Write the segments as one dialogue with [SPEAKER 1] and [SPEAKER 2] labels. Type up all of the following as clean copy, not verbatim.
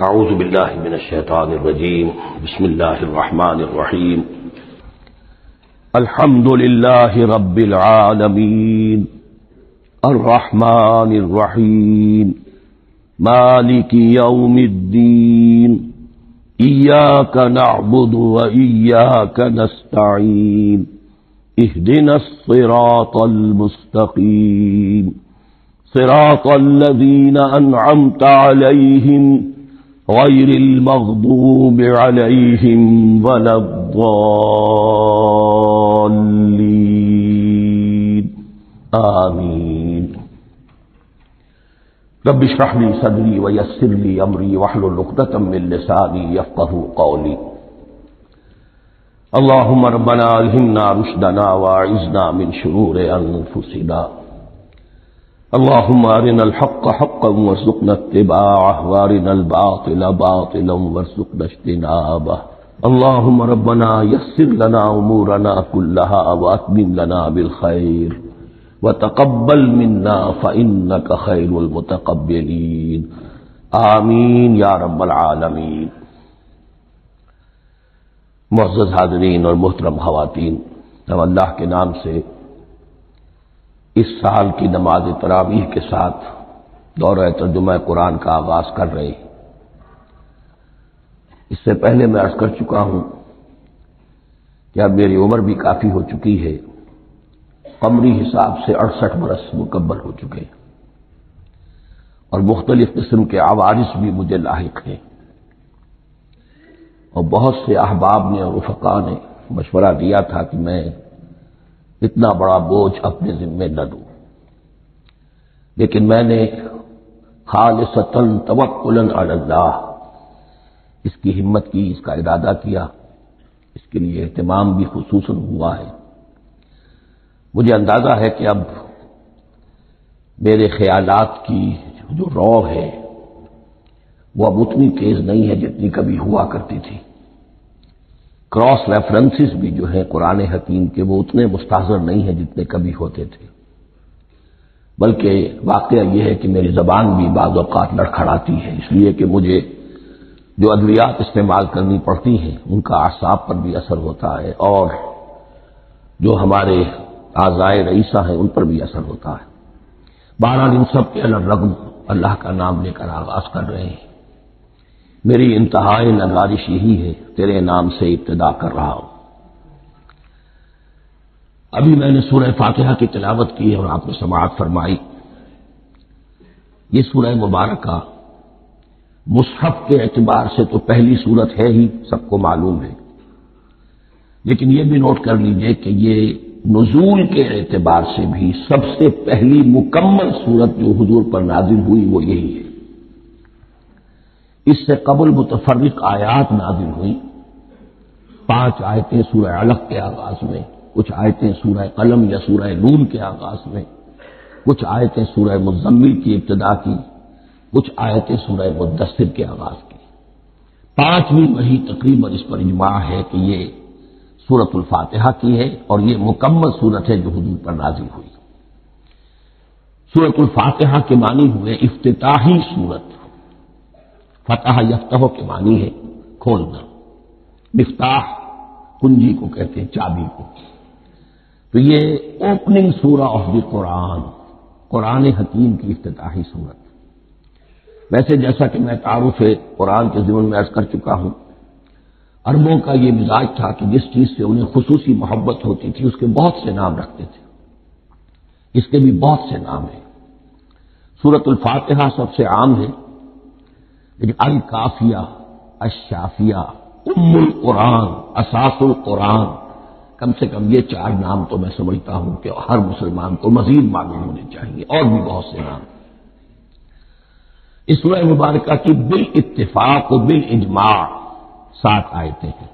[SPEAKER 1] اعوذ باللہ من الشیطان الرجیم بسم اللہ الرحمن الرحیم الحمد للہ رب العالمین الرحمن الرحیم مالک یوم الدین ایاک نعبد وایاک نستعین اہدنا الصراط المستقیم صراط الذین انعمت علیہم غیر المغضوب علیہم ولا الضالین آمین۔ رب اشرح لی صدری ویسر لی امری واحلل عقدۃ من لسانی یفقہوا قولی۔ اللہم ربنا الہمنا رشدنا واعذنا من شرور انفسنا۔ اللهم أرنا الحق حقا وارزقنا اتباعه وارنا الباطل باطلا وارزقنا اجتنابه۔ اللهم ربنا يسر لنا أمورنا كلها وأتمم لنا بالخير وتقبل منا فإنك خير المتقبلين آمین یا رب العالمین۔ معزز حاضرین اور محترم خواتین، ہم اللہ کے نام سے اس سال کی نماز تراویح کے ساتھ دورہ ترجمہ قرآن کا آغاز کر رہے ہیں۔ اس سے پہلے میں عرض کر چکا ہوں کہ اب میری عمر بھی کافی ہو چکی ہے، قمری حساب سے 68 برس مکمل ہو چکے ہیں، اور مختلف قسم کے عوارض بھی مجھے لاحق ہیں، اور بہت سے احباب نے اور رفقاء نے مشورہ دیا تھا کہ میں اتنا بڑا بوجھ اپنے ذمے نہ دوں، لیکن میں نے خالصتاً توکلاً علی اللہ اس کی ہمت کی، اس کا ارادہ کیا، اس کے لیے اہتمام بھی خصوصاً ہوا ہے۔ مجھے اندازہ ہے کہ اب میرے خیالات کی جو رو ہے وہ اب اتنی تیز نہیں ہے جتنی کبھی ہوا کرتی تھی۔ کراس ریفرنسز بھی جو ہیں قرآن حکیم کے وہ اتنے مستحضر نہیں ہیں جتنے کبھی ہوتے تھے، بلکہ واقعہ یہ ہے کہ میری زبان بھی بعض اوقات لڑکھڑاتی ہے، اس لیے کہ مجھے جو ادویات استعمال کرنی پڑتی ہیں ان کا اعصاب پر بھی اثر ہوتا ہے، اور جو ہمارے اعضائے رئیسہ ہیں ان پر بھی اثر ہوتا ہے۔ بہرحال ان سب کے الرغم اللہ کا نام لے کر آغاز کر رہے ہیں۔ میری انتہائی نگارش یہی ہے، تیرے نام سے ابتدا کر رہا ہوں۔ ابھی میں نے سورہ فاتحہ کی تلاوت کی اور آپ نے سماعت فرمائی۔ یہ سورہ مبارکہ مصحف کے اعتبار سے تو پہلی سورت ہے ہی، سب کو معلوم ہے، لیکن یہ بھی نوٹ کر لیجئے کہ یہ نزول کے اعتبار سے بھی سب سے پہلی مکمل سورت جو حضور پر نازل ہوئی وہ یہی ہے۔ اس سے قبل متفرق آیات نازل ہوئی، 5 آیتیں سورہ علق کے آغاز میں، کچھ آیتیں سورہ قلم یا سورہ نون کے آغاز میں، کچھ آیتیں سورہ مزمل کی ابتدا کی، کچھ آیتیں سورہ مدثر کے آغاز کی۔ 5ویں وحی تقریباً اس پر اجماع ہے کہ یہ سورۃ الفاتحہ کی ہے، اور یہ مکمل سورت ہے جو حضور پر نازل ہوئی۔ سورۃ الفاتحہ کے معنی ہوئے افتتاحی سورت، فتح یفتح کے معنی ہے کھولنا، مفتاح کنجی کو کہتے ہیں، چابی کو۔ تو یہ اوپننگ سورہ آف دی قرآن، قرآن حکیم کی افتتاحی سورت۔ ویسے جیسا کہ میں تعارف قرآن کے ضمن میں عرض کر چکا ہوں، عربوں کا یہ مزاج تھا کہ جس چیز سے انہیں خصوصی محبت ہوتی تھی اس کے بہت سے نام رکھتے تھے۔ اس کے بھی بہت سے نام ہیں۔ سورۃ الفاتحہ سب سے عام ہے، لیکن الکافیہ، الشافیہ، ام القرآن، اساس القرآن، کم سے کم یہ 4 نام تو میں سمجھتا ہوں کہ ہر مسلمان کو مزید معلوم ہونے چاہیے، اور بھی بہت سے نام۔ اس سورہ مبارکہ کی بالاتفاق و بالاجماع 7 آیتیں ہیں،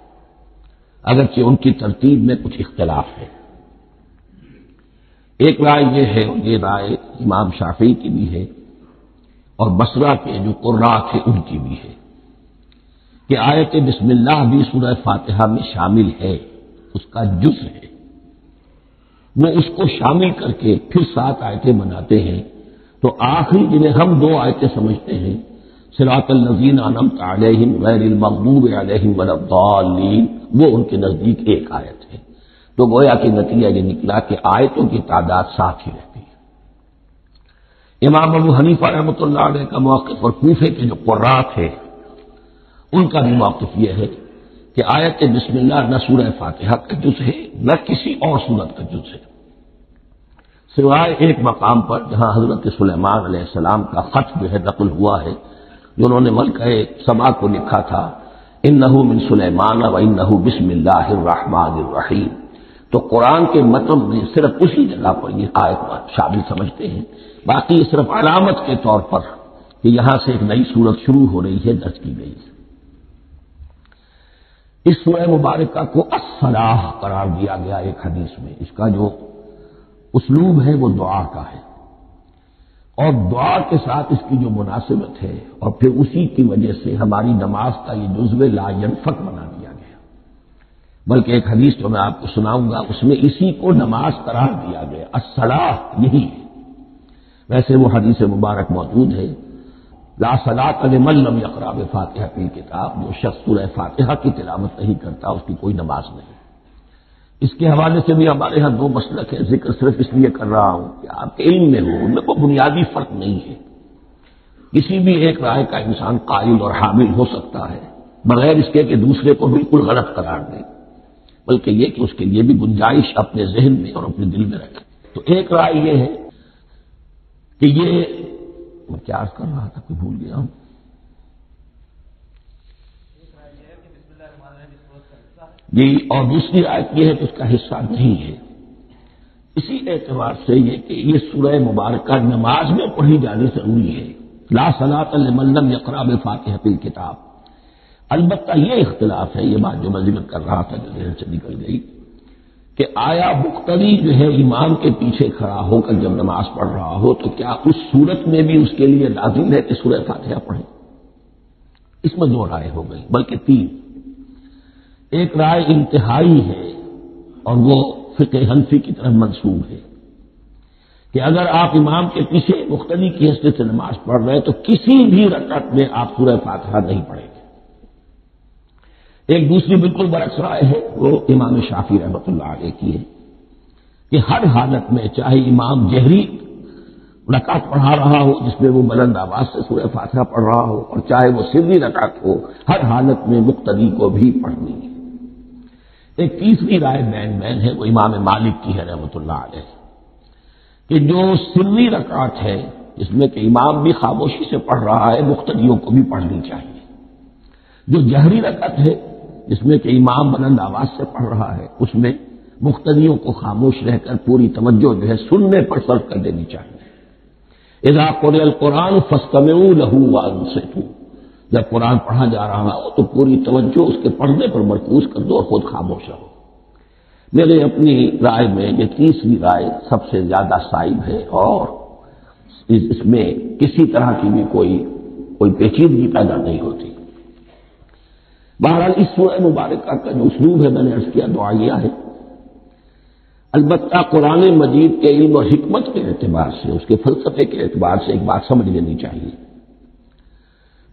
[SPEAKER 1] اگرچہ ان کی ترتیب میں کچھ اختلاف ہے۔ ایک رائے یہ ہے، اور یہ رائے امام شافعی کی بھی ہے، اور بصرہ کے جو قراء تھے ان کی بھی ہے، کہ آیت بسم اللہ بھی سورہ فاتحہ میں شامل ہے، اس کا جز ہے۔ وہ اس کو شامل کر کے پھر 7 آیتیں بناتے ہیں، تو آخری جنہیں ہم 2 آیتیں سمجھتے ہیں، صراط الذین انعمت علیہم غیر المغضوب علیہم ولا الضالین، وہ ان کے نزدیک ایک آیت ہے۔ تو گویا کہ نتیجہ یہ نکلا کہ آیتوں کی تعداد 7 ہی رہتی ہے۔ امام ابو حنیفہ رحمۃ اللہ علیہ کا موقف اور کوفے کے جو قراء تھے ان کا بھی موقف یہ ہے کہ آیت بسم اللہ نہ سورہ فاتحہ کا جز ہے نہ کسی اور سورت کا جز ہے، سوائے ایک مقام پر جہاں حضرت سلیمان علیہ السلام کا خط جو ہے نقل ہوا ہے، جو انہوں نے ملکہ سبا کو لکھا تھا، انہ من سلیمان و انہ بسم اللہ الرحمن الرحیم۔ تو قرآن کے متن میں صرف اسی جگہ پر یہ آیت شامل سمجھتے ہیں، باقی یہ صرف علامت کے طور پر کہ یہاں سے ایک نئی سورت شروع ہو رہی ہے درج کی گئی ہے۔ اس سورہ مبارکہ کو الصلاح قرار دیا گیا ایک حدیث میں، اس کا جو اسلوب ہے وہ دعا کا ہے، اور دعا کے ساتھ اس کی جو مناسبت ہے اور پھر اسی کی وجہ سے ہماری نماز کا یہ جزو لا ینفک بنا دیا گیا، بلکہ ایک حدیث جو میں آپ کو سناؤں گا اس میں اسی کو نماز قرار دیا گیا، الصلاح یہی ہے۔ ویسے وہ حدیث مبارک موجود ہے، لا صلاۃ لمن لم یقرأ بفاتحۃ الکتاب، جو شخص سورہ فاتحہ کی تلاوت نہیں کرتا اس کی کوئی نماز نہیں۔ اس کے حوالے سے بھی ہمارے ہاں 2 مسلک ہے، ذکر صرف اس لیے کر رہا ہوں کہ آپ کے علم میں ہو، ان میں کوئی بنیادی فرق نہیں ہے، کسی بھی ایک رائے کا انسان قائل اور حامل ہو سکتا ہے بغیر اس کے کہ دوسرے کو بالکل غلط قرار دے، بلکہ یہ کہ اس کے لیے بھی گنجائش اپنے ذہن میں اور اپنے دل میں رکھے۔ تو ایک رائے یہ ہے کہ یہ میں کیا عرض کر رہا تھا کہ بھول گیا ہوں۔ جی، اور دوسری آیت یہ ہے کہ اس کا حصہ نہیں ہے، اسی اعتبار سے یہ کہ یہ سورہ مبارکہ نماز میں پڑھی جانی ضروری ہے، لا صلاۃ لمن لم یقرأ بفاتحۃ الکتاب۔ البتہ یہ اختلاف ہے، یہ بات جو میں ذکر کر رہا تھا جو ذہن سے نکل گئی، کہ آیا مقتدی جو ہے امام کے پیچھے کھڑا ہو کر جب نماز پڑھ رہا ہو تو کیا اس صورت میں بھی اس کے لیے لازم ہے کہ سورہ فاتحہ پڑھے؟ اس میں 2 رائے ہو گئی، بلکہ 3۔ ایک رائے انتہائی ہے اور وہ فقہ حنفی کی طرف منسوب ہے کہ اگر آپ امام کے پیچھے مقتدی کی حیثیت سے نماز پڑھ رہے ہیں تو کسی بھی رکعت میں آپ سورہ فاتحہ نہیں پڑھیں گے۔ ایک دوسری بالکل برعکس رائے ہے، وہ امام شافعی رحمۃ اللہ علیہ کی ہے کہ ہر حالت میں چاہے امام جہری رکعت پڑھا رہا ہو جس میں وہ بلند آواز سے سورہ فاتحہ پڑھ رہا ہو، اور چاہے وہ سری رکعت ہو، ہر حالت میں مقتدی کو بھی پڑھنی ہے۔ ایک تیسری رائے بین ہے، وہ امام مالک کی ہے رحمۃ اللہ علیہ، کہ جو سری رکعت ہے جس میں کہ امام بھی خاموشی سے پڑھ رہا ہے مقتدیوں کو بھی پڑھنی چاہیے، جو جہری رکعت ہے جس میں کہ امام بلند آواز سے پڑھ رہا ہے اس میں مقتدیوں کو خاموش رہ کر پوری توجہ جو ہے سننے پر صرف کر دینی چاہیے۔ اذا قرئ القرآن فاستمعوا له وانصتوا، جب قرآن پڑھا جا رہا ہو تو پوری توجہ اس کے پڑھنے پر مرکوز کر دو اور خود خاموش رہو۔ میرے اپنی رائے میں یہ تیسری رائے سب سے زیادہ صائب ہے اور اس میں کسی طرح کی بھی کوئی پیچیدگی پیدا نہیں ہوتی۔ بہرحال اس سورہ مبارکہ کا جو اسلوب ہے میں نے عرض کیا دعائیہ ہے، البتہ قرآن مجید کے علم اور حکمت کے اعتبار سے، اس کے فلسفے کے اعتبار سے ایک بات سمجھ لینی چاہیے۔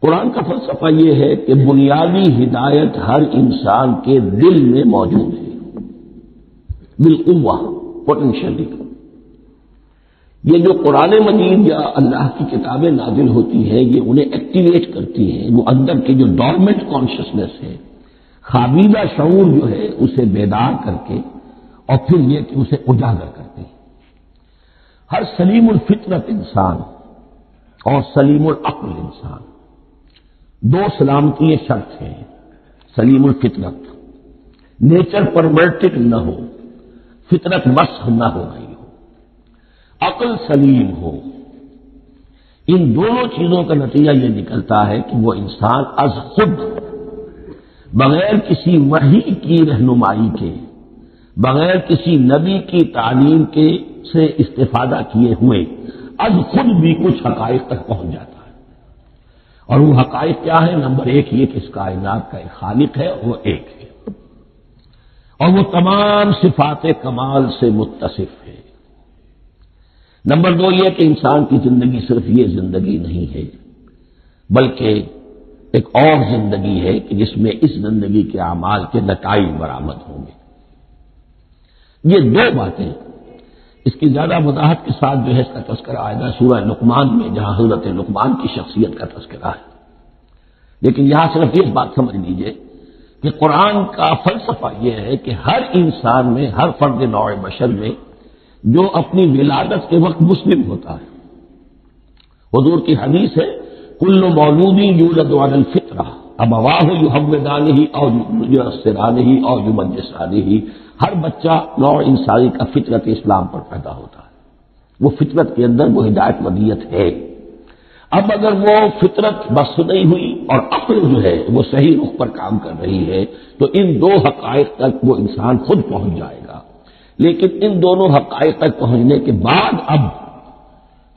[SPEAKER 1] قرآن کا فلسفہ یہ ہے کہ بنیادی ہدایت ہر انسان کے دل میں موجود ہے، بالقوہ، پوٹینشلی۔ یہ جو قرآن مجید یا اللہ کی کتابیں نازل ہوتی ہیں یہ انہیں ایکٹیویٹ کرتی ہیں، وہ اندر کی جو ڈورمنٹ کانشسنس ہے، خوابیدہ شعور جو ہے اسے بیدار کر کے اور پھر یہ کہ اسے اجاگر کرتی ہیں۔ ہر سلیم الفطرت انسان اور سلیم العقل انسان، 2 سلامتی شرط ہیں۔ سلیم الفطرت، نیچر پرورٹڈ نہ ہو، فطرت مسخ نہ ہو گئی ہو، عقل سلیم ہو۔ ان دونوں چیزوں کا نتیجہ یہ نکلتا ہے کہ وہ انسان از خود، بغیر کسی وحی کی رہنمائی کے، بغیر کسی نبی کی تعلیم کے سے استفادہ کیے ہوئے از خود بھی کچھ حقائق تک پہنچ جاتا ہے۔ اور وہ حقائق کیا ہے؟ نمبر 1 یہ کہ اس کائنات کا ایک خالق ہے اور وہ ایک ہے، اور وہ تمام صفات کمال سے متصف ہے۔ نمبر 2 یہ کہ انسان کی زندگی صرف یہ زندگی نہیں ہے بلکہ ایک اور زندگی ہے کہ جس میں اس زندگی کے اعمال کے نتائج برآمد ہوں گے۔ یہ دو باتیں، اس کی زیادہ وضاحت کے ساتھ جو ہے اس کا تذکرہ آئے گا سورہ لقمان میں، جہاں حضرت لقمان کی شخصیت کا تذکرہ ہے۔ لیکن یہاں صرف یہ بات سمجھ لیجئے کہ قرآن کا فلسفہ یہ ہے کہ ہر انسان میں، ہر فرد نوع بشر میں جو اپنی ولادت کے وقت مسلم ہوتا ہے، حضور کی حدیث ہے کل مولود یولد علی الفطرہ ابواہ یحودانہ او ینصرانہ او یمجسانہ، ہر بچہ نوع انسانی کا فطرت اسلام پر پیدا ہوتا ہے، وہ فطرت کے اندر وہ ہدایت ودیت ہے۔ اب اگر وہ فطرت بس نہیں ہوئی اور عقل جو ہے وہ صحیح رخ پر کام کر رہی ہے تو ان دو حقائق تک وہ انسان خود پہنچ جائے گا۔ لیکن ان دونوں حقائق تک پہنچنے کے بعد اب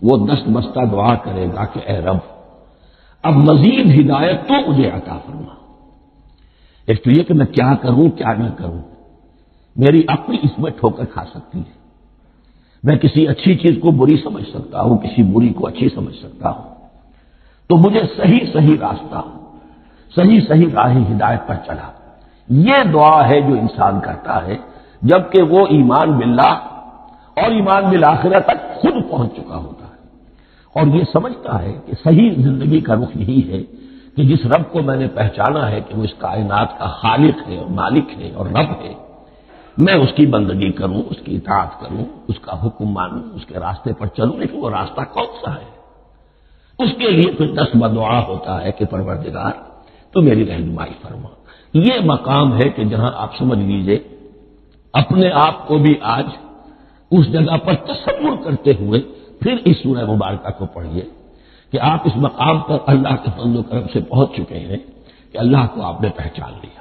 [SPEAKER 1] وہ دست بستہ دعا کرے گا کہ اے رب اب مزید ہدایت تو مجھے عطا فرما۔ ایک تو یہ کہ میں کیا کروں کیا نہ کروں، میری عقل اس میں ٹھوکر کھا سکتی ہے، میں کسی اچھی چیز کو بری سمجھ سکتا ہوں، کسی بری کو اچھی سمجھ سکتا ہوں، تو مجھے صحیح راستہ، صحیح راہ ہدایت پر چلا۔ یہ دعا ہے جو انسان کرتا ہے جبکہ وہ ایمان باللہ اور ایمان بالآخرہ تک خود پہنچ چکا ہوتا ہے، اور یہ سمجھتا ہے کہ صحیح زندگی کا رخ یہی ہے کہ جس رب کو میں نے پہچانا ہے کہ وہ اس کائنات کا خالق ہے اور مالک ہے اور رب ہے، میں اس کی بندگی کروں، اس کی اطاعت کروں، اس کا حکم مانوں، اس کے راستے پر چلوں۔ لیکن وہ راستہ کون سا ہے؟ اس کے لیے پھر دست بدعا ہوتا ہے کہ پروردگار تو میری رہنمائی فرما۔ یہ مقام ہے کہ جہاں آپ سمجھ لیجئے اپنے آپ کو بھی آج اس جگہ پر تصور کرتے ہوئے پھر اس سورہ مبارکہ کو پڑھیے کہ آپ اس مقام پر اللہ کے فضل و کرم سے پہنچ چکے ہیں کہ اللہ کو آپ نے پہچان لیا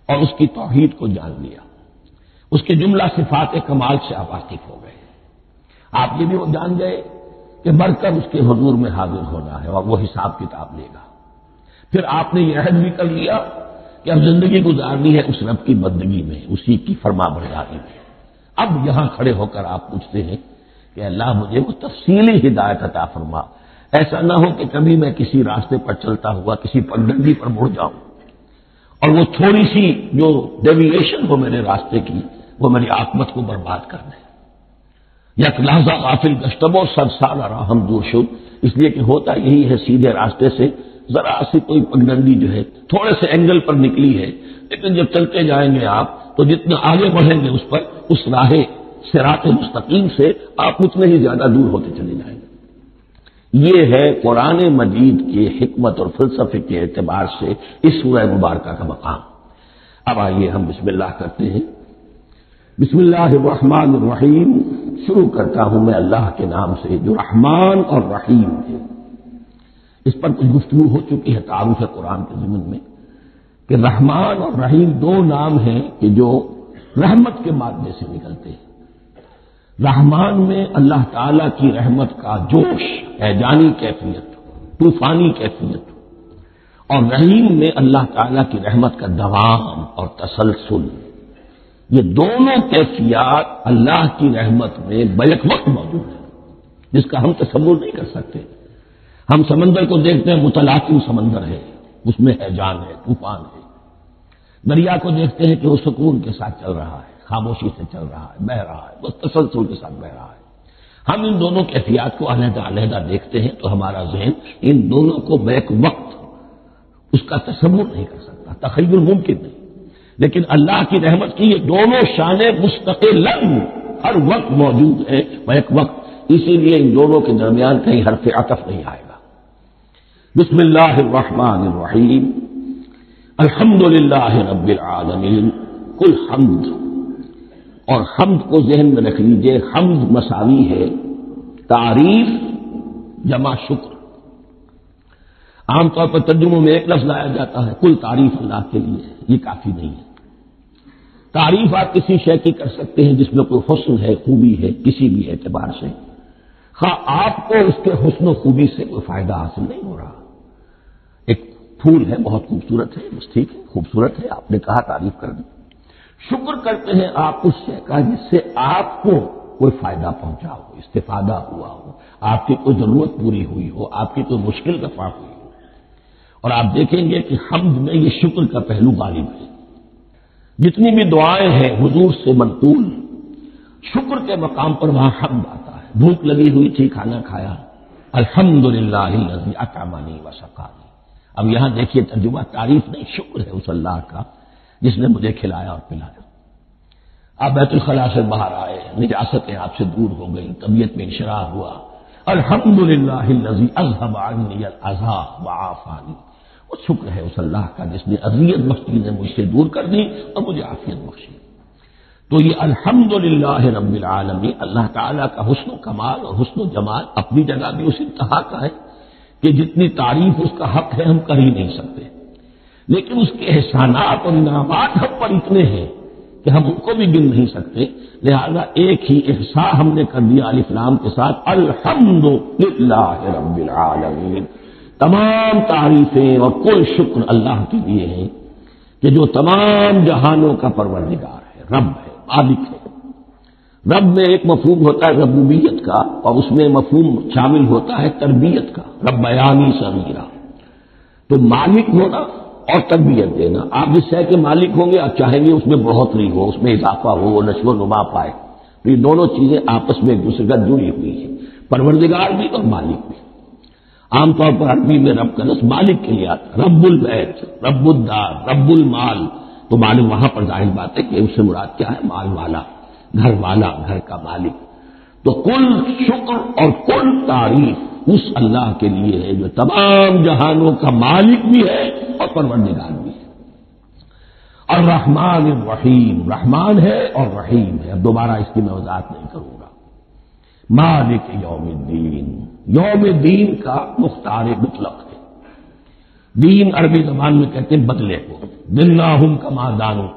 [SPEAKER 1] اور اس کی توحید کو جان لیا، اس کے جملہ صفات کمال سے آپ واقف ہو گئے۔ آپ یہ بھی وہ جان گئے کہ مر کر اس کے حضور میں حاضر ہونا ہے اور وہ حساب کتاب لے گا۔ پھر آپ نے یہ عہد بھی کر لیا کہ اب زندگی گزارنی ہے اس رب کی بندگی میں، اسی کی فرما برداری میں۔ اب یہاں کھڑے ہو کر آپ پوچھتے ہیں کہ اللہ مجھے وہ تفصیلی ہدایت عطا فرما، ایسا نہ ہو کہ کبھی میں کسی راستے پر چلتا ہوا کسی پگڈنڈی پر مڑ جاؤں اور وہ تھوڑی سی جو ڈیویشن ہو میرے راستے کی وہ میری عاقبت کو برباد کر دے۔ یک لحظہ غافل گشتم و سر سال راہم دور شد، اس لیے کہ ہوتا یہی ہے سیدھے راستے سے ذرا سی کوئی پگڈنڈی جو ہے تھوڑے سے اینگل پر نکلی ہے، لیکن جب چلتے جائیں گے آپ تو جتنا آگے بڑھیں گے اس پر اس راہ صراط مستقیم سے آپ اتنے ہی زیادہ دور ہوتے چلے جائیں گے۔ یہ ہے قرآن مجید کی حکمت اور فلسفے کے اعتبار سے اس سورہ مبارکہ کا مقام۔ اب آئیے ہم بسم اللہ کرتے ہیں۔ بسم اللہ الرحمن الرحیم، شروع کرتا ہوں میں اللہ کے نام سے جو رحمان اور رحیم ہے۔ اس پر کچھ گفتگو ہو چکی ہے تعارف قرآن کے ضمن میں کہ رحمان اور رحیم دو نام ہیں کہ جو رحمت کے مادے سے نکلتے ہیں۔ رحمان میں اللہ تعالی کی رحمت کا جوش، ہیجانی کیفیت، طوفانی کیفیت، اور رحیم میں اللہ تعالی کی رحمت کا دوام اور تسلسل۔ یہ دونوں کیفیات اللہ کی رحمت میں بیک وقت موجود ہیں، جس کا ہم تصور نہیں کر سکتے۔ ہم سمندر کو دیکھتے ہیں، متلاطم سمندر ہے، اس میں ہیجان ہے، طوفان ہے۔ دریا کو دیکھتے ہیں کہ وہ سکون کے ساتھ چل رہا ہے، خاموشی سے چل رہا ہے، بہہ رہا ہے، بس تسلسل کے ساتھ بہہ رہا ہے۔ ہم ان دونوں کیفیات کو علیحدہ علیحدہ دیکھتے ہیں تو ہمارا ذہن ان دونوں کو بیک وقت اس کا تصور نہیں کر سکتا، تخیل ممکن نہیں۔ لیکن اللہ کی رحمت کی یہ دونوں شانیں مستقلاً ہر وقت موجود ہیں بیک وقت، اسی لیے ان دونوں کے درمیان کہیں حرف عطف نہیں آئے گا۔ بسم اللہ الرحمن الرحیم، الحمد للہ رب العالمین، کل حمد، اور حمد کو ذہن میں رکھ لیجئے، حمد مساوی ہے تعریف جمع شکر۔ عام طور پر ترجموں میں ایک لفظ لایا جاتا ہے، کل تعریف اللہ کے لیے، یہ کافی نہیں ہے۔ تعریف آپ کسی شے کی کر سکتے ہیں جس میں کوئی حسن ہے، خوبی ہے، کسی بھی اعتبار سے، خواہ آپ کو اس کے حسن و خوبی سے کوئی فائدہ حاصل نہیں ہو رہا۔ ایک پھول ہے، بہت خوبصورت ہے، بس ٹھیک ہے، خوبصورت ہے، آپ نے کہا تعریف کر دی۔ شکر کرتے ہیں آپ اس شے کا جس سے آپ کو کوئی فائدہ پہنچا ہو، استفادہ ہوا ہو، آپ کی کوئی ضرورت پوری ہوئی ہو، آپ کی کوئی مشکل رفع ہوئی ہو۔ اور آپ دیکھیں گے کہ حمد میں یہ شکر کا پہلو غالب ہے. جتنی بھی دعائیں ہیں حضور سے منقول، شکر کے مقام پر وہاں حمد آتا ہے. بھوک لگی ہوئی تھی، کھانا کھایا، الحمدللہ الذی اطعمنی وسقانی. اب یہاں دیکھیے ترجمہ تعریف نہیں، شکر ہے اس اللہ کا جس نے مجھے کھلایا اور پلایا. آپ بیت الخلاء سے باہر آئے، نجاستیں آپ سے دور ہو گئی، طبیعت میں انشراح ہوا. الحمدللہ الذی اذھب عنی الاذی وعافانی. وہ شکر ہے اس اللہ کا جس نے اذیت بخشی نے مجھ سے دور کر دی اور مجھے عافیت بخشی. تو یہ الحمدللہ رب العالمین اللہ تعالیٰ کا حسن و کمال اور حسن و جمال اپنی جگہ بھی اس انتہا کا ہے کہ جتنی تعریف اس کا حق ہے ہم کر ہی نہیں سکتے. لیکن اس کے احسانات اور انعامات ہم پر اتنے ہیں کہ ہم ان کو بھی گن نہیں سکتے. لہذا ایک ہی احساء ہم نے کر دیا الف لام کے ساتھ، الحمدللہ رب العالمین. تمام تعریفیں اور کل شکر اللہ کے لیے ہیں کہ جو تمام جہانوں کا پروردگار ہے، رب ہے، مالک ہے. رب میں ایک مفہوم ہوتا ہے ربوبیت کا، اور اس میں مفہوم شامل ہوتا ہے تربیت کا، ربیانی صغیرا. تو مالک ہونا اور تربیت دینا. آپ جس شے کے مالک ہوں گے آپ چاہیں گے اس میں بڑھوتری ہو، اس میں اضافہ ہو، وہ نشو و نما پائے. تو یہ دونوں چیزیں آپس میں ایک دوسرے کا جڑی ہوئی ہیں، پروردگار بھی اور مالک بھی. عام طور پر عربی میں رب کا لفظ مالک کے لیے آتا ہے، رب البیت، رب الدار، رب المال. تو مالک وہاں پر ظاہر بات ہے کہ اس سے مراد کیا ہے؟ مال والا، گھر والا، گھر کا مالک. تو کل شکر اور کل تعریف اس اللہ کے لیے ہے جو تمام جہانوں کا مالک بھی ہے اور پروردگار بھی ہے. الرحمن الرحیم، رحمان ہے اور رحیم ہے. اب دوبارہ اس کی میں وضاحت نہیں کروں گا. مالک یوم الدین، یوم الدین کا مختار مطلق ہے. دین عربی زبان میں کہتے ہیں بدلے کو. دناہم کما دانو،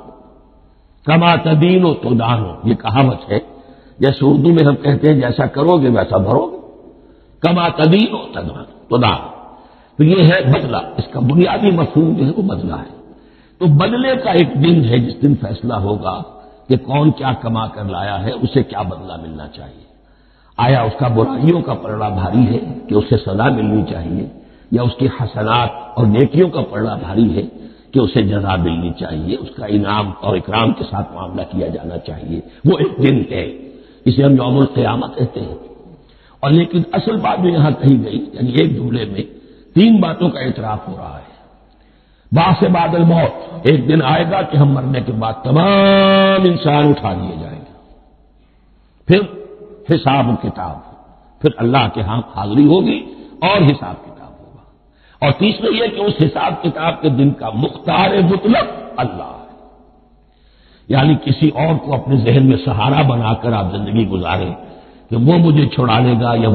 [SPEAKER 1] کما تدینو تو دانو. یہ کہاوت ہے. جیسے اردو میں ہم کہتے ہیں جیسا کرو گے ویسا بھرو گے، کما تدینو تو دانو. تو یہ ہے بدلہ. اس کا بنیادی مفہوم جو ہے وہ بدلہ ہے. تو بدلے کا ایک دن ہے جس دن فیصلہ ہوگا کہ کون کیا کما کر لایا ہے، اسے کیا بدلہ ملنا چاہیے. آیا اس کا برائیوں کا پلڑا بھاری ہے کہ اسے سزا ملنی چاہیے، یا اس کی حسنات اور نیکیوں کا پلڑا بھاری ہے کہ اسے جزا ملنی چاہیے، اس کا انعام اور اکرام کے ساتھ معاملہ کیا جانا چاہیے. وہ ایک دن ہے، اسے ہم یوم القیامت کہتے ہیں. اور لیکن اصل بات جو یہاں کہی گئی، یعنی ایک جملے میں 3 باتوں کا اعتراف ہو رہا ہے. بعث بعد الموت، ایک دن آئے گا کہ ہم مرنے کے بعد تمام انسان اٹھا لیے جائیں گے. پھر حساب کتاب، پھر اللہ کے ہاں حاضری ہوگی اور حساب کتاب ہوگا. اور تیسرا یہ کہ اس حساب کتاب کے دن کا مختار مطلق اللہ ہے. یعنی کسی اور کو اپنے ذہن میں سہارا بنا کر آپ زندگی گزاریں کہ وہ مجھے چھڑا لے گا، یا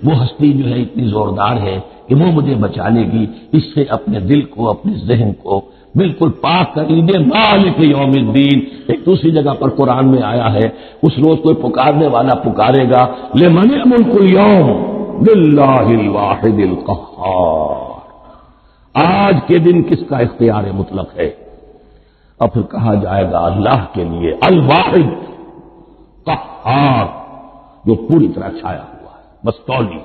[SPEAKER 1] وہ ہستی جو ہے اتنی زوردار ہے کہ وہ مجھے بچا لے گی. اس سے اپنے دل کو، اپنے ذہن کو بالکل پاک کر لیجیے. مالک یوم الدین ایک دوسری جگہ پر قرآن میں آیا ہے. اس روز کوئی پکارنے والا پکارے گا لمن الملک اليوم للہ الواحد القہار. آج کے دن کس کا اختیار مطلق ہے؟ اور پھر کہا جائے گا اللہ کے لیے الواحد قہار، جو پوری طرح چھایا ہوا ہے، بس تولی.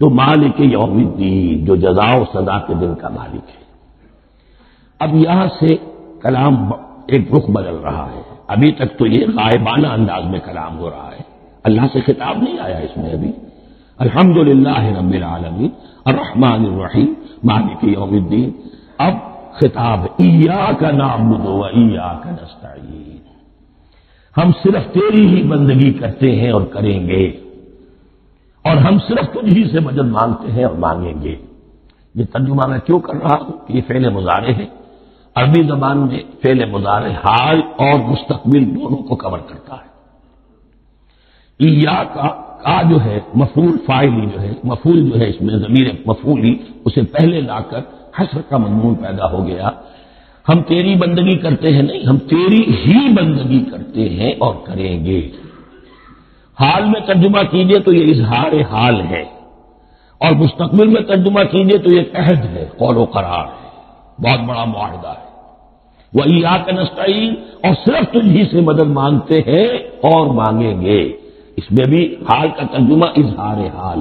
[SPEAKER 1] تو مالک یوم الدین جو جزا و سزا کے دن کا مالک ہے. اب یہاں سے کلام ایک رخ بدل رہا ہے. ابھی تک تو یہ غائبانہ انداز میں کلام ہو رہا ہے، اللہ سے خطاب نہیں آیا اس میں ابھی. الحمدللہ رب العالمین الرحمن الرحیم مالک یوم الدین. اب خطاب ایاک نعبد و ایاک نستعین، ہم صرف تیری ہی بندگی کرتے ہیں اور کریں گے، اور ہم صرف تجھ ہی سے مدد مانگتے ہیں اور مانگیں گے. یہ ترجمہ میں کیوں کر رہا ہوں کہ یہ فعل مضارع ہے. عربی زبان میں فعل مضارع حال اور مستقبل دونوں کو کور کرتا ہے. ایاک کا جو ہے مفعول فاعلی جو ہے، مفعول جو ہے اس میں ضمیر مفعولی اسے پہلے لا کر حصر کا مضمون پیدا ہو گیا. ہم تیری بندگی کرتے ہیں نہیں، ہم تیری ہی بندگی کرتے ہیں اور کریں گے. حال میں ترجمہ کیجئے تو یہ اظہار حال ہے، اور مستقبل میں ترجمہ کیجئے تو یہ عہد ہے، قول و قرار ہے، بہت بڑا معاہدہ ہے. وَإِيَّاكَ نَسْتَعِينُ، اور صرف تجھ ہی سے مدد مانگتے ہیں اور مانگیں گے. اس میں بھی حال کا ترجمہ اظہار حال.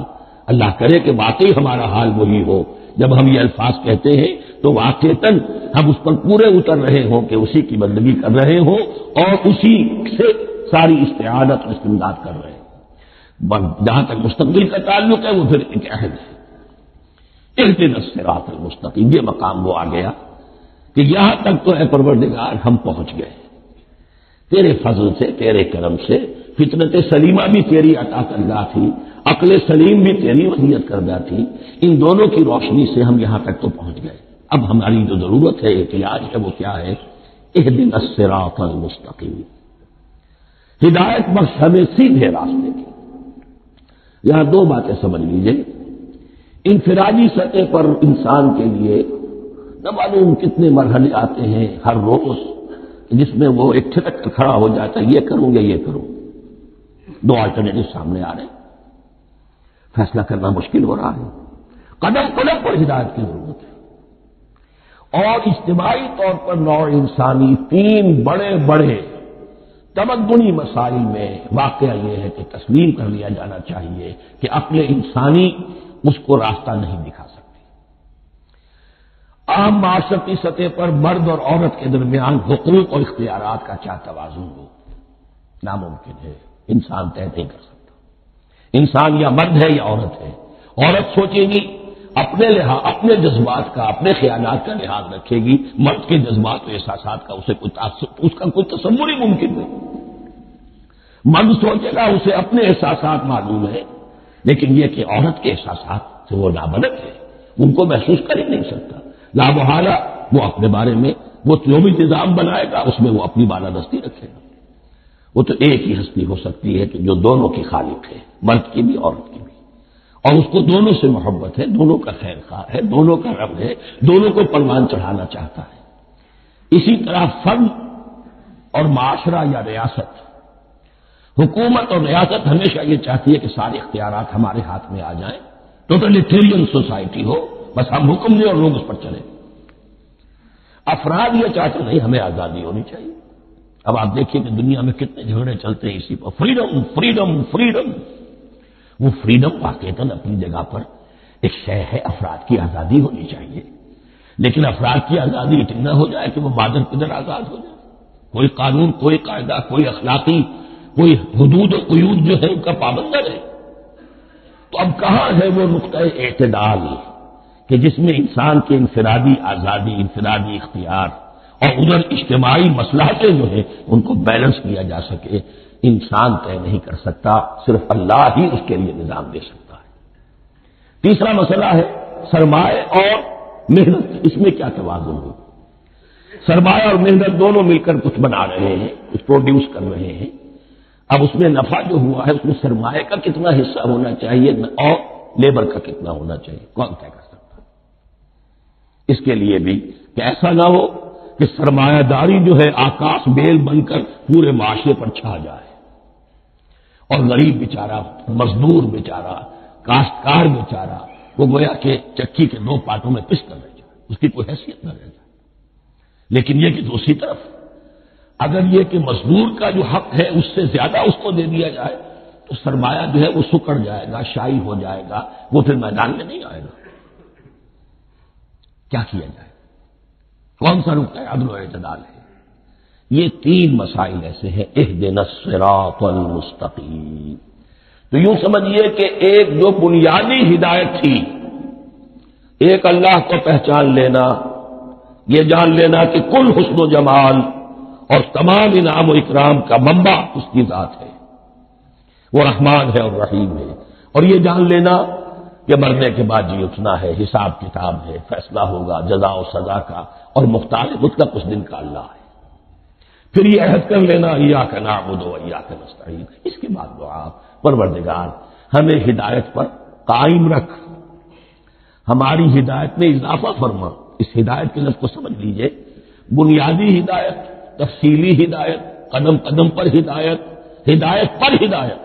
[SPEAKER 1] اللہ کرے کہ واقعی ہمارا حال وہی ہو جب ہم یہ الفاظ کہتے ہیں تو واقعتاً ہم اس پر پورے اتر رہے ہوں کہ اسی کی بندگی کر رہے ہوں اور اسی سے ساری استعانت اور استمداد کر رہے ہیں۔ جہاں تک مستقبل کا تعلق ہے وہ پھر ایک عہد ہے، اہدنا الصراط المستقیم، یہ مقام وہ آ گیا کہ یہاں تک تو اے پروردگار ہم پہنچ گئے، تیرے فضل سے، تیرے کرم سے، فطرت سلیمہ بھی تیری عطا کردہ تھی، عقل سلیم بھی تیری وصیت کردہ تھی، ان دونوں کی روشنی سے ہم یہاں تک تو پہنچ گئے۔ اب ہماری جو ضرورت ہے، احتیاج ہے، وہ کیا ہے؟ اہدنا الصراط المستقیم، ہدایت بخش ہمیں سیدھے راستے کی۔ یہاں دو باتیں سمجھ لیجئے، انفرادی سطح پر انسان کے لیے نہ معلوم کتنے مرحلے آتے ہیں ہر روز، جس میں وہ ایک ٹھٹک کر کھڑا ہو جاتا ہے، یہ کروں یا یہ کروں، دو آلٹرنیٹو سامنے آ رہے ہیں، فیصلہ کرنا مشکل ہو رہا ہے، قدم قدم پر ہدایت کی ضرورت ہے۔ اور اجتماعی طور پر نوع انسانی تین بڑے بڑے تمدنی مسائل میں واقعہ یہ ہے کہ تسلیم کر لیا جانا چاہیے کہ عقل انسانی اس کو راستہ نہیں دکھا سکتی۔ عام معاشرتی سطح پر مرد اور عورت کے درمیان حقوق اور اختیارات کا کیا توازن ہو، ناممکن ہے، انسان طے نہیں کر سکتا۔ انسان یا مرد ہے یا عورت ہے، عورت سوچے گی اپنے جذبات کا، اپنے خیالات کا لحاظ رکھے گی، مرد کے جذبات و احساسات کا اس کا کوئی تصور ہی ممکن نہیں۔ مرد سوچے گا اسے اپنے احساسات معلوم ہے، لیکن یہ کہ عورت کے احساسات سے وہ نابلد ہے، ان کو محسوس کر ہی نہیں سکتا، لا محالہ وہ اپنے بارے میں وہ جو بھی نظام بنائے گا اس میں وہ اپنی بالادستی رکھے گا۔ وہ تو ایک ہی ہستی ہو سکتی ہے کہ جو دونوں کی خالق ہے، مرد کی بھی عورت کی بھی، اور اس کو دونوں سے محبت ہے، دونوں کا خیر خواہ ہے، دونوں کا رب ہے، دونوں کو پروان چڑھانا چاہتا ہے۔ اسی طرح فرد اور معاشرہ یا ریاست، حکومت اور ریاست ہمیشہ یہ چاہتی ہے کہ سارے اختیارات ہمارے ہاتھ میں آ جائیں، ٹوٹلیٹیرین سوسائٹی ہو، بس ہم حکم دیں اور لوگ اس پر چلیں۔ افراد یہ چاہتے نہیں، ہمیں آزادی ہونی چاہیے۔ اب آپ دیکھیے کہ دنیا میں کتنے جھگڑے چلتے ہیں اسی پر، فریڈم فریڈم فریڈم۔ وہ فریڈم واقعتاً اپنی جگہ پر ایک شے ہے، افراد کی آزادی ہونی چاہیے، لیکن افراد کی آزادی اتنی نہ ہو جائے کہ وہ مادر پدر آزاد ہو جائے، کوئی قانون، کوئی قاعدہ، کوئی اخلاقی، کوئی حدود و قیود جو ہے ان کا پابند نہ رہے۔ تو اب کہاں ہے وہ نقطہ اعتدال کہ جس میں انسان کی انفرادی آزادی، انفرادی اختیار اور ادھر اجتماعی مصلحتیں جو ہیں ان کو بیلنس کیا جا سکے؟ انسان طے نہیں کر سکتا، صرف اللہ ہی اس کے لیے نظام دے سکتا ہے۔ تیسرا مسئلہ ہے سرمایہ اور محنت، اس میں کیا توازن ہو؟ سرمایہ اور محنت دونوں مل کر کچھ بنا رہے ہیں، کچھ پروڈیوس کر رہے ہیں۔ اب اس میں نفع جو ہوا ہے اس میں سرمایہ کا کتنا حصہ ہونا چاہیے اور لیبر کا کتنا ہونا چاہیے، کون طے کر سکتا ہے؟ اس کے لیے بھی کہ ایسا نہ ہو کہ سرمایہ داری جو ہے آکاش بیل بن کر پورے معاشرے پر چھا جائے اور غریب بیچارہ، مزدور بیچارہ، کاشتکار بیچارہ وہ گویا کہ چکی کے دو پارٹوں میں پس کر رہ جائے، اس کی کوئی حیثیت نہ رہ جائے۔ لیکن یہ کہ دوسری طرف اگر یہ کہ مزدور کا جو حق ہے اس سے زیادہ اس کو دے دیا جائے تو سرمایہ جو ہے وہ سکڑ جائے گا، شائی ہو جائے گا، وہ پھر میدان میں نہیں آئے گا۔ کیا کیا جائے؟ کون سا نقطہ عدل و اعتدال ہے؟ یہ تین مسائل ایسے ہیں، اہدنا الصراط المستقیم۔ تو یوں سمجھیے کہ ایک جو بنیادی ہدایت تھی، ایک اللہ کو پہچان لینا، یہ جان لینا کہ کل حسن و جمال اور تمام انعام و اکرام کا منبع اس کی ذات ہے، وہ رحمان ہے اور رحیم ہے، اور یہ جان لینا کہ مرنے کے بعد جی اٹھنا ہے، حساب کتاب ہے، فیصلہ ہوگا جزا و سزا کا، اور مختار مطلق اس دن کا اللہ ہے۔ پھر یہ عہد کر لینا ایاک نعبد و ایاک نستعین۔ اس کے بعد دعا، پروردگار ہمیں ہدایت پر قائم رکھ، ہماری ہدایت میں اضافہ فرما۔ اس ہدایت کے لفظ کو سمجھ لیجئے، بنیادی ہدایت، تفصیلی ہدایت، قدم قدم پر ہدایت، ہدایت پر ہدایت۔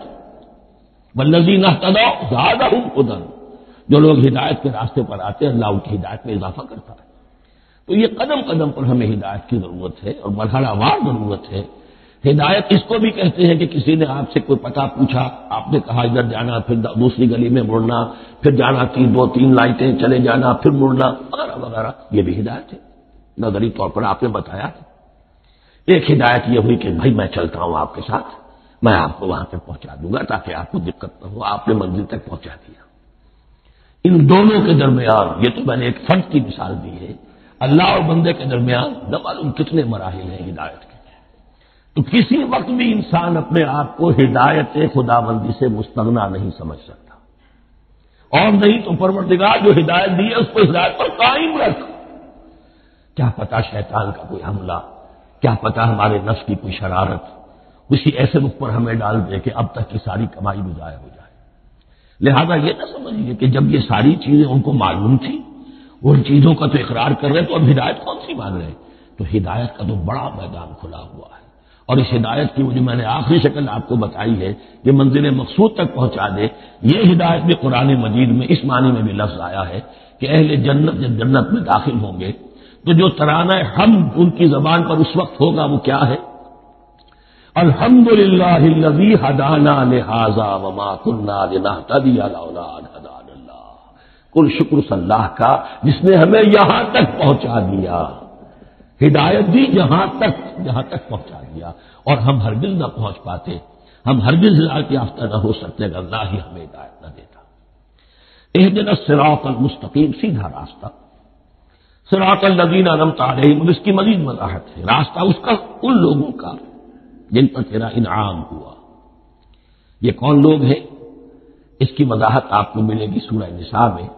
[SPEAKER 1] والذین اہتدوا زادہم ہدی، جو لوگ ہدایت کے راستے پر آتے ہیں اللہ ان کی ہدایت میں اضافہ کرتا ہے۔ تو یہ قدم قدم پر ہمیں ہدایت کی ضرورت ہے اور مرحلہ وار ضرورت ہے ہدایت اس کو بھی کہتے ہیں کہ کسی نے آپ سے کوئی پتہ پوچھا، آپ نے کہا ادھر جانا، پھر دوسری گلی میں مڑنا، پھر جانا 2-3 لائٹیں چلے جانا، پھر مڑنا وغیرہ وغیرہ، یہ بھی ہدایت ہے، نظری طور پر آپ نے بتایا ہے۔ ایک ہدایت یہ ہوئی کہ بھائی میں چلتا ہوں آپ کے ساتھ، میں آپ کو وہاں پہ پہنچا دوں گا تاکہ آپ کو دقت نہ ہو، آپ نے منزل تک پہنچا دیا۔ ان دونوں کے درمیان، یہ تو میں نے ایک فرد کی مثال دی ہے، اللہ اور بندے کے درمیان نہ معلوم کتنے مراحل ہیں ہدایت کے۔ تو کسی وقت بھی انسان اپنے آپ کو ہدایت خداوندی سے مستغنا نہیں سمجھ سکتا، اور نہیں تو پروردگار جو ہدایت دی ہے اس کو ہدایت پر قائم رکھ۔ کیا پتا شیطان کا کوئی حملہ، کیا پتا ہمارے نفس کی کوئی شرارت اسی ایسے رخ پر ہمیں ڈال دے کہ اب تک کی ساری کمائی بھی ضائع ہو جائے۔ لہذا یہ نہ سمجھیے کہ جب یہ ساری چیزیں ان کو معلوم تھی، ان چیزوں کا تو اقرار کر رہے تو اب ہدایت کون سی مان رہے؟ تو ہدایت کا تو بڑا میدان کھلا ہوا ہے، اور اس ہدایت کی جو میں نے آخری شکل آپ کو بتائی ہے کہ منزل مقصود تک پہنچا دے، یہ ہدایت بھی قرآن مجید میں اس معنی میں بھی لفظ آیا ہے کہ اہل جنت جب جنت میں داخل ہوں گے تو جو ترانہ حمد ان کی زبان پر اس وقت ہوگا وہ کیا ہے؟ الحمدللہ الذی ہدانا لہذا وما کنا لنہتدی لولا ان ہدانا اللہ۔ کل شکر اللہ کا جس نے ہمیں یہاں تک پہنچا دیا، ہدایت دی جہاں تک پہنچا دیا، اور ہم ہرگز نہ پہنچ پاتے، ہم ہرگز ہدایت یافتہ نہ ہو سکتے اگر اللہ ہی ہمیں ہدایت نہ دیتا۔ اہدنا الصراط المستقیم، سیدھا راستہ، صراط الذین انعمت علیہم، اس کی مزید وضاحت ہے، راستہ اس کا ان لوگوں کا جن پر تیرا انعام ہوا۔ یہ کون لوگ ہیں؟ اس کی وضاحت آپ کو ملے گی سورہ نساء میں،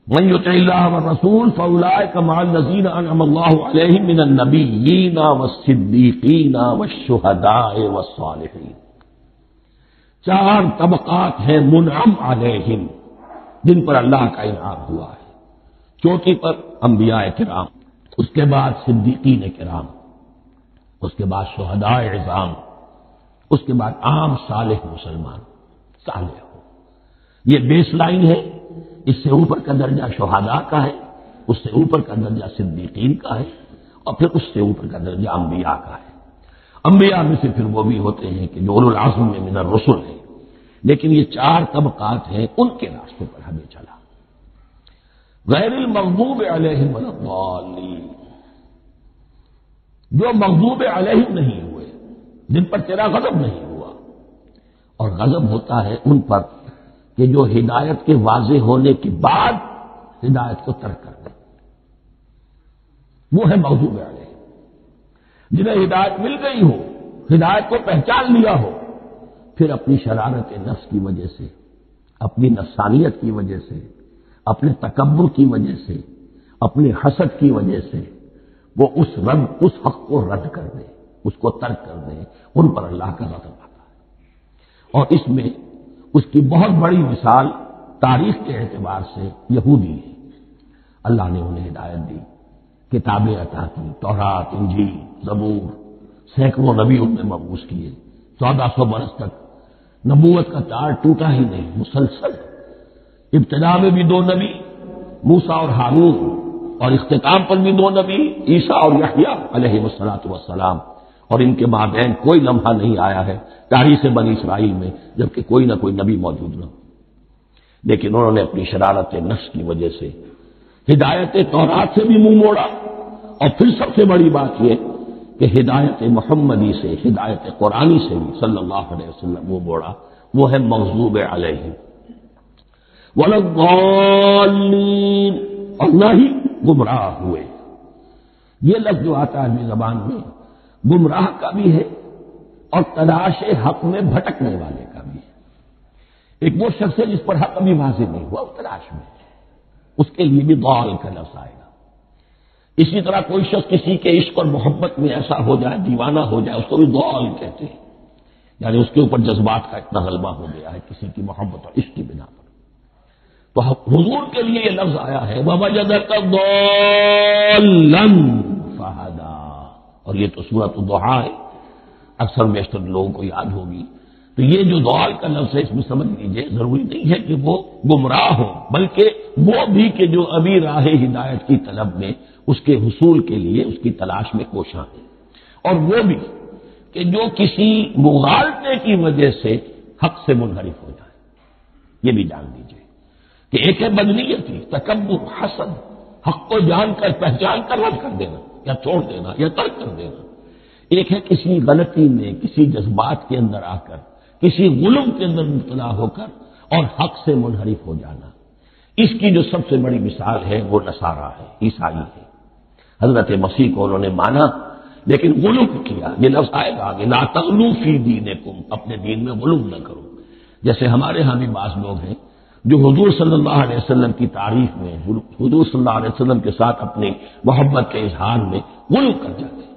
[SPEAKER 1] من یطع اللہ والرسول فاولئک مع الذین انعم اللہ علیہم من النبیین والصدیقین والشہداء والصالحین۔ 4 طبقات ہیں منعم علیہم جن پر اللہ کا انعام ہوا ہے۔ چوٹی پر انبیاء کرام، اس کے بعد صدیقین کرام، اس کے بعد شہداء عظام، اس کے بعد عام صالح مسلمان، صالح ہو۔ یہ بیس لائن ہے، اس سے اوپر کا درجہ شہداء کا ہے، اس سے اوپر کا درجہ صدیقین کا ہے، اور پھر اس سے اوپر کا درجہ انبیاء کا ہے۔ انبیاء میں سے پھر وہ بھی ہوتے ہیں کہ جو اولو العزم میں من الرسل ہیں، لیکن یہ 4 طبقات ہیں، ان کے راستے پر ہمیں چلا۔ غیر المغضوب علیہم ولا الضالین، جو مغضوب علیہم نہیں ہوئے، جن پر تیرا غضب نہیں ہوا، اور غضب ہوتا ہے ان پر کہ جو ہدایت کے واضح ہونے کے بعد ہدایت کو ترک کر دیں، وہ ہے مغضوب علیہ۔ جنہیں ہدایت مل گئی ہو، ہدایت کو پہچان لیا ہو، پھر اپنی شرارت نفس کی وجہ سے، اپنی نفسانیت کی وجہ سے، اپنے تکبر کی وجہ سے، اپنی حسد کی وجہ سے وہ اس حق کو رد کر دیں، اس کو ترک کر دیں، ان پر اللہ کا غضب آتا ہے۔ اور اس میں اس کی بہت بڑی مثال تاریخ کے اعتبار سے یہودی ہے۔ اللہ نے انہیں ہدایت دی، کتابیں عطا کی، تورات، انجیل، زبور، سینکڑوں نبی ان میں مبعوث کیے، 1400 برس تک نبوت کا تار ٹوٹا ہی نہیں، مسلسل۔ ابتدا میں بھی 2 نبی، موسیٰ اور ہارون، اور اختتام پر بھی 2 نبی، عیسیٰ اور یحییٰ علیہ السلام، اور ان کے مابین کوئی لمحہ نہیں آیا ہے تاریخ بنی اسرائیل میں جبکہ کوئی نہ کوئی نبی موجود نہ ہو۔ لیکن انہوں نے اپنی شرارت نفس کی وجہ سے ہدایت تورات سے بھی منہ موڑا، اور پھر سب سے بڑی بات یہ کہ ہدایت محمدی سے، ہدایت قرآنی سے بھی صلی اللہ علیہ وسلم منہ موڑا، وہ ہے مغضوب علیہم ولا الضالین، اور نہ ہی گمراہ ہوئے۔ یہ لفظ جو آتا ہے زبان میں گمراہ کا بھی ہے اور تلاش حق میں بھٹکنے والے کا بھی ہے۔ ایک وہ شخص ہے جس پر حق ابھی واضح نہیں ہوا، وہ تلاش میں ہے، اس کے لیے بھی ضال کا لفظ آئے گا۔ اسی طرح کوئی شخص کسی کے عشق اور محبت میں ایسا ہو جائے، دیوانہ ہو جائے، اس کو بھی ضال کہتے ہیں، یعنی اس کے اوپر جذبات کا اتنا غلبہ ہو گیا ہے کسی کی محبت اور عشق کی بنا پر۔ تو حضور کے لیے یہ لفظ آیا ہے وَوَجَدَكَ ضَالًّا فَهَدَىٰ، اور یہ تو سورۃ الضحیٰ ہے، اکثر بیشتر لوگوں کو یاد ہوگی۔ تو یہ جو ضال کا لفظ ہے، اس میں سمجھ لیجئے ضروری نہیں ہے کہ وہ گمراہ ہو، بلکہ وہ بھی کہ جو ابھی راہ ہدایت کی طلب میں، اس کے حصول کے لیے اس کی تلاش میں کوشاں ہیں، اور وہ بھی کہ جو کسی مغالطے کی وجہ سے حق سے منحرف ہو جائے. یہ بھی جان لیجیے کہ ایک ہے بدنیتی، تکبر، حسد، حق کو جان کر پہچان کر رد کر دینا یا چھوڑ دینا یا ترک کر دینا. ایک ہے کسی غلطی میں، کسی جذبات کے اندر آ کر، کسی غلو کے اندر مبتلا ہو کر اور حق سے منحرف ہو جانا. اس کی جو سب سے بڑی مثال ہے وہ نصارہ ہے، عیسائی ہے. حضرت مسیح کو انہوں نے مانا لیکن غلو کیا. یہ لفظ آئے گا آگے، لا تغلو فی دینکم، اپنے دین میں غلو نہ کرو. جیسے ہمارے ہاں بھی بعض لوگ ہیں جو حضور صلی اللہ علیہ وسلم کی تعریف میں، حضور صلی اللہ علیہ وسلم کے ساتھ اپنی محبت کے اظہار میں غلو کر جاتے ہیں.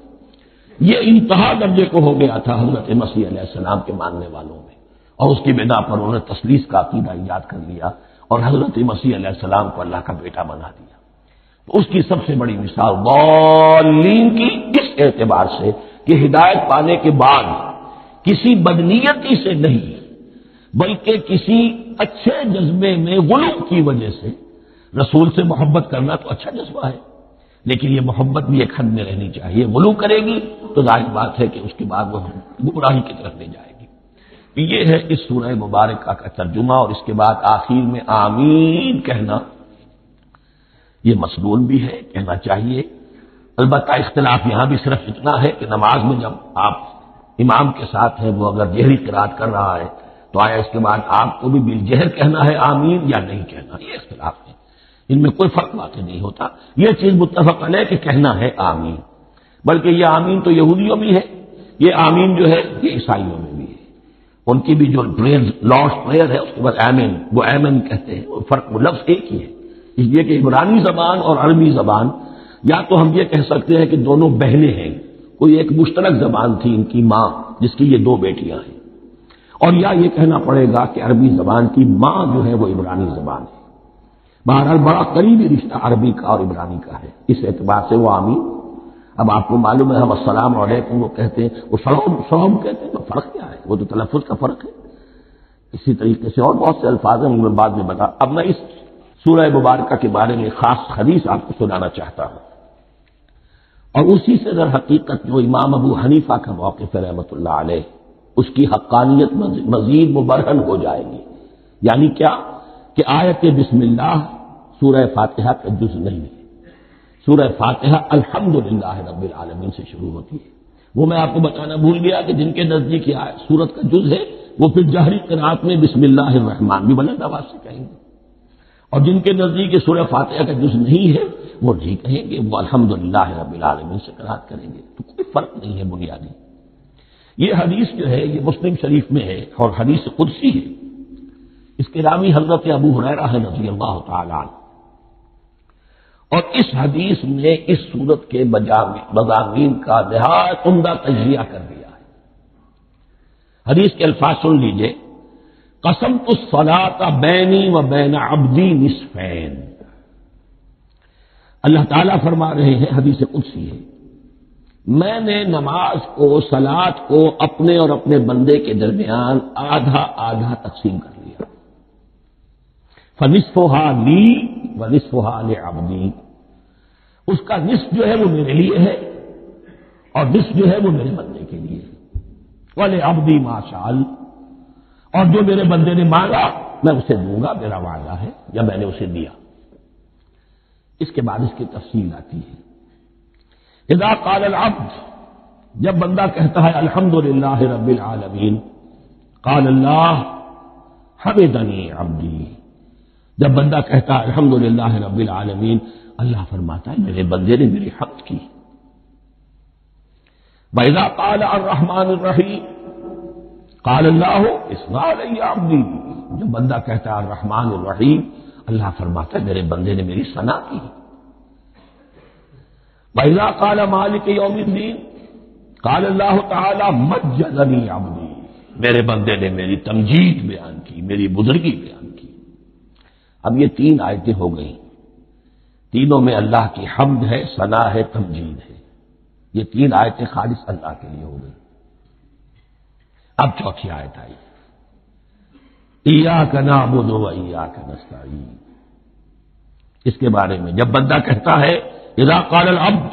[SPEAKER 1] یہ انتہا درجے کو ہو گیا تھا حضرت مسیح علیہ السلام کے ماننے والوں میں، اور اس کی بنا پر انہوں نے تثلیث کا عقیدہ ایجاد کر لیا اور حضرت مسیح علیہ السلام کو اللہ کا بیٹا بنا دیا. تو اس کی سب سے بڑی مثال ضالین کی اس اعتبار سے کہ ہدایت پانے کے بعد کسی بدنیتی سے نہیں بلکہ کسی اچھے جذبے میں غلو کی وجہ سے. رسول سے محبت کرنا تو اچھا جذبہ ہے، لیکن یہ محبت بھی ایک حد میں رہنی چاہیے. غلو کرے گی تو ظاہر بات ہے کہ اس کے بعد وہ گمراہی کی طرف لے جائے گی. یہ ہے اس سورہ مبارکہ کا ترجمہ. اور اس کے بعد آخر میں آمین کہنا یہ مسنون بھی ہے، کہنا چاہیے. البتہ اختلاف یہاں بھی صرف اتنا ہے کہ نماز میں جب آپ امام کے ساتھ ہیں، وہ اگر جہری قرات کر رہا ہے تو آیا اس کے بعد آپ کو بھی بالجہر کہنا ہے آمین یا نہیں کہنا. یہ اختلاف ہے، ان میں کوئی فرق واقع نہیں ہوتا. یہ چیز متفق علیہ کہ کہنا ہے آمین. بلکہ یہ آمین تو یہودیوں میں ہے، یہ آمین جو ہے یہ عیسائیوں میں بھی ہے. ان کی بھی جو لارڈس پریئر ہے اس کے بعد آمین، وہ آمین کہتے ہیں. وہ فرق، وہ لفظ ایک ہی ہے. اس لیے کہ عبرانی زبان اور عربی زبان، یا تو ہم یہ کہہ سکتے ہیں کہ دونوں بہنیں ہیں، کوئی ایک مشترک زبان تھی ان کی ماں جس کی یہ دو بیٹیاں ہیں، اور یا یہ کہنا پڑے گا کہ عربی زبان کی ماں جو ہے وہ عبرانی زبان ہے. بہرحال بڑا قریبی رشتہ عربی کا اور عبرانی کا ہے، اس اعتبار سے وہ آمین. اب آپ کو معلوم ہے ہم السلام علیکم وہ کہتے ہیں، وہ سلام کہتے ہیں، تو فرق کیا ہے؟ وہ تو تلفظ کا فرق ہے. اسی طریقے سے اور بہت سے الفاظ ہیں، میں بعد میں بتا. اب میں اس سورہ مبارکہ کے بارے میں خاص حدیث آپ کو سنانا چاہتا ہوں، اور اسی سے در حقیقت جو امام ابو حنیفہ کا موقف ہے رحمۃ اللہ علیہ، اس کی حقانیت مزید مبرہن ہو جائے گی. یعنی کیا کہ آیت بسم اللہ سورہ فاتحہ کا جز نہیں ہے. سورہ فاتحہ الحمدللہ رب العالمین سے شروع ہوتی ہے. وہ میں آپ کو بتانا بھول گیا کہ جن کے نزدیک یہ سورت کا جز ہے وہ پھر جہری قرات میں بسم اللہ الرحمن بھی بلند آواز سے کہیں گے، اور جن کے نزدیک سورہ فاتحہ کا جز نہیں ہے وہ نہیں کہیں گے، وہ الحمدللہ رب العالمین سے قرات کریں گے. تو کوئی فرق نہیں ہے بنیادی. یہ حدیث جو ہے یہ مسلم شریف میں ہے اور حدیث قدسی ہے. اس کے راوی حضرت ابو ہریرہ ہے رضی اللہ تعالی عنہ، اور اس حدیث میں اس سورت کے مضامین کا نہایت عمدہ تجزیہ کر دیا ہے. حدیث کے الفاظ سن لیجئے. قسمت الصلاۃ بینی و بین عبدی نصفین. اللہ تعالیٰ فرما رہے ہیں، حدیث قدسی ہے، میں نے نماز کو، صلاۃ کو اپنے اور اپنے بندے کے درمیان آدھا آدھا تقسیم کر لیا. فنصفھا لی ونصفھا لعبدی. اس کا نصف جو ہے وہ میرے لیے ہے اور نصف جو ہے وہ میرے بندے کے لیے ہے. ولعبدی ما شاء، اور جو میرے بندے نے مانگا میں اسے دوں گا، میرا وعدہ ہے یا میں نے اسے دیا. اس کے بعد اس کی تفصیل آتی ہے. اذا قال العبد، جب بندہ کہتا ہے الحمدللہ رب العالمین، قال اللہ حمدنی عبدی. جب بندہ کہتا ہے الحمدللہ رب العالمین، اللہ فرماتا ہے میرے بندے نے میری حمد کی. وَإِذَا قَالَ الرَّحْمَٰنُ الرَّحِيمُ قَالَ اللَّهُ اثْنَىٰ عَلَيَّ عَبْدِي. جب بندہ کہتا ہے الرحمن الرحیم، اللہ فرماتا ہے میرے بندے نے میری ثنا کی. وَإِذَا قَالَ مَالِكِ يَوْمِ الدِّينِ قَالَ اللَّهُ تَعَالَىٰ مَجَّدَنِي عَبْدِي. میرے بندے نے میری تمجید بیان کی، میری بزرگی بیان کی. اب یہ تین آیتیں ہو گئیں، تینوں میں اللہ کی حمد ہے، ثنا ہے، تمجید ہے. یہ تین آیتیں خالص اللہ کے لیے ہو گئی. اب چوتھی آیت آئی، ایاک نعبد و ایاک نستعین. اس کے بارے میں جب بندہ کہتا ہے اذا قال العبد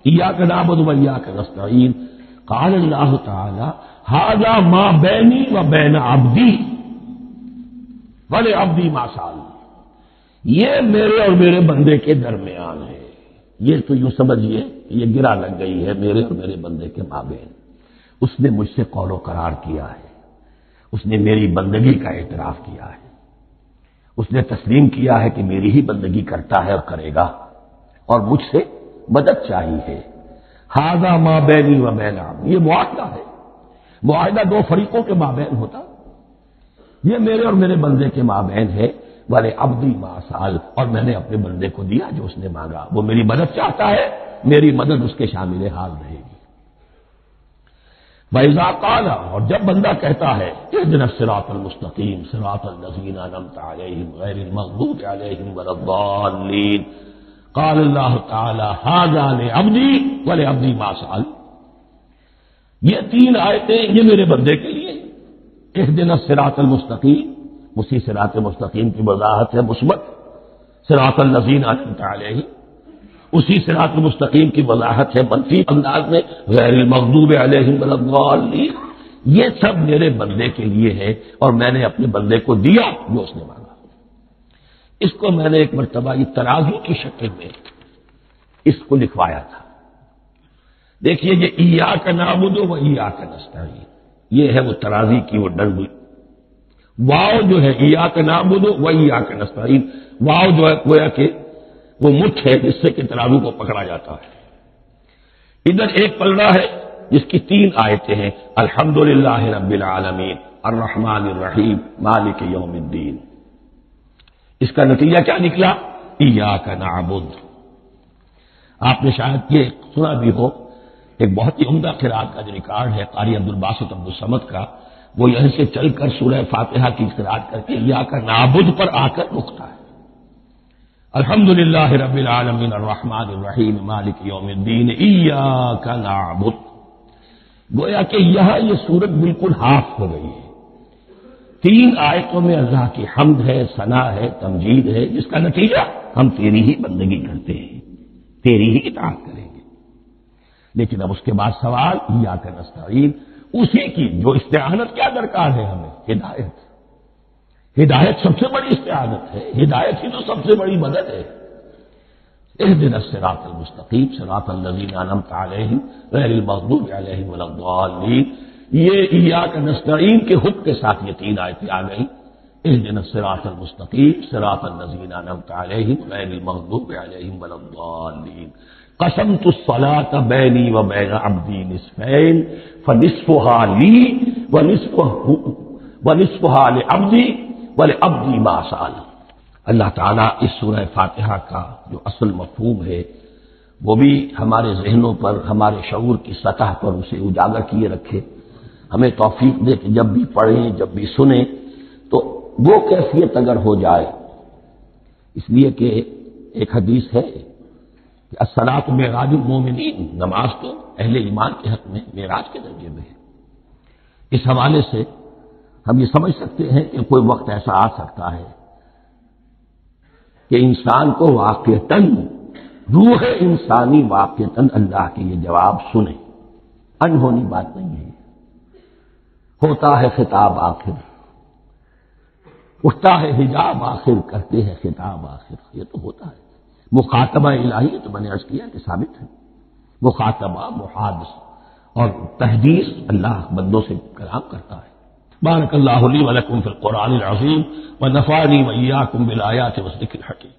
[SPEAKER 1] ایاک نعبد و ایاک نستعین قال اللہ تعالی ھذا ما بینی و بین عبدی ولعبدی ما سأل، یہ میرے اور میرے بندے کے درمیان ہے. یہ تو یوں سمجھیے یہ گرا لگ گئی ہے میرے اور میرے بندے کے مابین. اس نے مجھ سے قول و قرار کیا ہے، اس نے میری بندگی کا اعتراف کیا ہے، اس نے تسلیم کیا ہے کہ میری ہی بندگی کرتا ہے اور کرے گا، اور مجھ سے مدد چاہیے ہے. ھذا ما بینی و بین عبدی، یہ معاہدہ ہے. معاہدہ دو فریقوں کے مابین ہوتا، یہ میرے اور میرے بندے کے مابین ہے. والے عبدی ما سأل، اور میں نے اپنے بندے کو دیا جو اس نے مانگا. وہ میری مدد چاہتا ہے، میری مدد اس کے شامل حال رہے گی. وَإِذَا قَالَ، اور جب بندہ کہتا ہے اهْدِنَا الصِّرَاطَ الْمُسْتَقِيمَ صِرَاطَ الَّذِينَ أَنْعَمْتَ عَلَيْهِمْ غَيْرِ الْمَغْضُوبِ عَلَيْهِمْ وَلَا الضَّالِّينَ، قال اللہ تعالی ھذا لعبدی ولعبدی ما سأل. یہ تین آیتیں یہ میرے بندے کے لیے. اهْدِنَا الصِّرَاطَ الْمُسْتَقِيمَ، اسی صراط مستقیم کی وضاحت ہے مثبت. صراط الذین انعمت علیہم، اسی صراط مستقیم کی وضاحت ہے منفی انداز میں غیر المغضوب علیہم ولا الضالین. یہ سب میرے بندے کے لیے ہے اور میں نے اپنے بندے کو دیا جو اس نے مانگا. اس کو میں نے ایک مرتبہ یہ ترازو کی شکل میں اس کو لکھوایا تھا. دیکھیے یہ ایاک نعبد و ایاک نستعین، یہ ہے وہ ترازی کی وہ ڈنڈی. واو جو ہے ایاک نعبد و ایاک نستعین، واو جو ہے گویا کہ وہ مٹھ ہے جس سے کہ ترازو کو پکڑا جاتا ہے. ادھر ایک پلڑا ہے جس کی تین آیتیں ہیں، الحمدللہ رب العالمین الرحمن الرحیم مالک یوم الدین. اس کا نتیجہ کیا نکلا؟ ایاک نعبد. آپ نے شاید یہ سنا بھی ہو، ایک بہت ہی عمدہ قرات کا جو ریکارڈ ہے قاری عبدالباسط عبدالصمد کا، وہ یہیں سے چل کر سورہ فاتحہ کی قرات کر کے ایاک نعبد پر آ کر رکتا ہے. الحمدللہ رب العالمین الرحمن الرحیم مالک یوم الدین ایاک نعبد. گویا کہ یہاں یہ صورت بالکل ہاف ہو گئی ہے. تین آیتوں میں اللہ کی حمد ہے، ثنا ہے، تمجید ہے، جس کا نتیجہ ہم تیری ہی بندگی کرتے ہیں، تیری ہی اطاعت کریں گے. لیکن اب اس کے بعد سوال ایاک نستعین، اسی کی جو استعانت کیا درکار ہے ہمیں؟ ہدایت. ہدایت سب سے بڑی استعانت ہے، ہدایت ہی تو سب سے بڑی مدد ہے. اهدنا الصراط المستقیم صراط الذین انعمت علیہم غیر المغضوب علیہم ولا الضالین. یہ ایاک نستعین کے حکم کے ساتھ یہ تین آیتیں آ گئیں. اهدنا الصراط المستقیم صراط الذین انعمت علیہم غیر المغضوب علیہم ولا الضالین. قسمت الصلاۃ بینی و بین عبدی نصفین فنصفها لی ونصفها لعبدی ولعبدی ما سأل. اللہ تعالیٰ اس سورہ فاتحہ کا جو اصل مفہوم ہے وہ بھی ہمارے ذہنوں پر، ہمارے شعور کی سطح پر اسے اجاگر کیے رکھے. ہمیں توفیق دے کہ جب بھی پڑھیں، جب بھی سنیں تو وہ کیفیت اگر ہو جائے. اس لیے کہ ایک حدیث ہے کہ الصلاۃ معراج المومنین، نماز تو اہل ایمان کے حق میں معراج کے درجے میں ہے. اس حوالے سے ہم یہ سمجھ سکتے ہیں کہ کوئی وقت ایسا آ سکتا ہے کہ انسان کو واقعتاً، روح انسانی واقعتاً اللہ کے یہ جواب سنے. انہونی بات نہیں ہے. ہوتا ہے خطاب آخر، اٹھتا ہے حجاب آخر، کرتے ہیں خطاب آخر. یہ تو ہوتا ہے. مخاطبہ الہی تو میں نے عرض کیا کہ ثابت ہے. مخاطبہ، محادثہ اور تحدیث اللہ بندوں سے کلام کرتا ہے. بارک اللہ لی و لکم فی القرآن العظیم ونفعنی و ایاکم بالآیات والذکر الحکیم.